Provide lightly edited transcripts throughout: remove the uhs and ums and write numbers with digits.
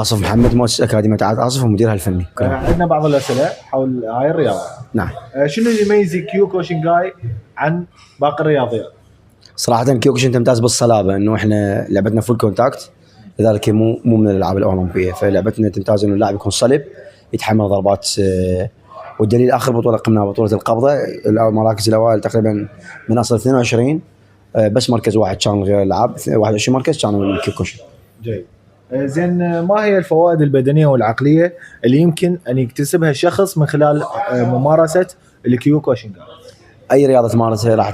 آصف محمد، مؤسس أكاديمية عاد آصف ومديرها الفني. عندنا بعض الأسئلة حول هاي الرياضة. نعم. شنو اللي يميز كيوكوشنغاي عن باقي الرياضيات؟ صراحة كيوكوشن تمتاز بالصلابة، إنه إحنا لعبتنا فول كونتاكت، لذلك مو من الألعاب الأولمبية، فلعبتنا تمتاز إنه اللاعب يكون صلب يتحمل ضربات. والدليل آخر بطولة قمنا بطولة القبضة، المراكز الأوائل تقريبا من أصل 22 بس مركز واحد كان غير الألعاب، 21 مركز كانوا الكيوكوشن. جيد. زين، ما هي الفوائد البدنية والعقلية اللي يمكن أن يكتسبها الشخص من خلال ممارسة الكيوكوشنغاي؟ أي رياضة تمارسها راح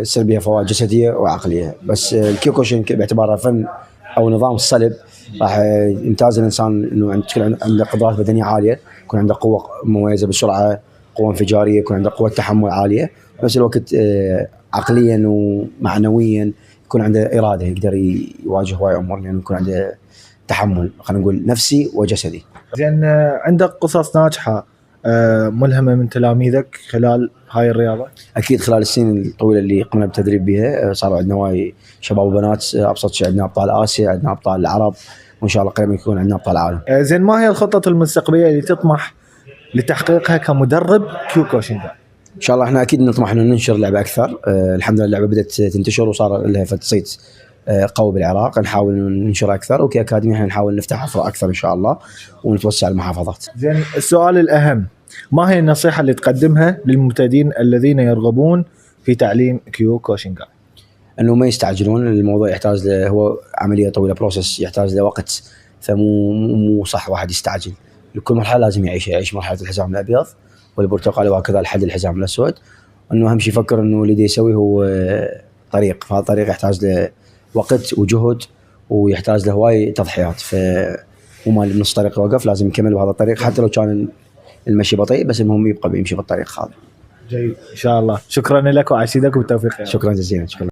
تصير بها فوائد جسدية وعقلية، بس الكيوكوشن باعتباره فن أو نظام الصلب راح يمتاز الإنسان إنه تكون عنده قدرات بدنية عالية، يكون عنده قوة مميزة بالسرعة، قوة انفجارية، يكون عنده قوة تحمل عالية، بنفس الوقت عقليا ومعنويا يكون عنده إرادة، يقدر يواجه هواي أمور، لأنه يكون عنده تحمل، خلينا نقول نفسي وجسدي. زين، عندك قصص ناجحة ملهمة من تلاميذك خلال هاي الرياضة؟ أكيد خلال السنين الطويلة اللي قمنا بالتدريب بها صاروا عندنا هواي شباب وبنات، أبسط شيء عندنا أبطال آسيا، عندنا أبطال العرب، وإن شاء الله قريبا يكون عندنا أبطال العالم. زين، ما هي الخطط المستقبلية اللي تطمح لتحقيقها كمدرب كيوكوشنغاي؟ إن شاء الله إحنا أكيد نطمح إنه ننشر اللعبة أكثر. الحمد لله اللعبة بدأت تنتشر وصار لها صيت قوي بالعراق، نحاول ننشر أكثر، وكأكاديمية إحنا نحاول نفتح أفرع أكثر إن شاء الله ونتوسع المحافظات. زين، السؤال الأهم، ما هي النصيحة اللي تقدمها للمبتدئين الذين يرغبون في تعليم كيوكوشنغاي؟ انه ما يستعجلون الموضوع، يحتاج له هو عمليه طويله، بروسس يحتاج له وقت، فمو صح واحد يستعجل. لكل مرحله لازم يعيش مرحله الحزام الابيض والبرتقالي وهكذا لحد الحزام الاسود، انه اهم شيء يفكر انه اللي يسويه هو طريق، فهذا الطريق يحتاج له وقت وجهد ويحتاج له هواي تضحيات، وما بنص طريق يوقف، لازم يكمل بهذا الطريق حتى لو كان المشي بطيء، بس المهم يبقى بيمشي بالطريق هذا. جيد، ان شاء الله. شكرا لك وعشيدك بالتوفيق. شكرا جزيلا. شكرا.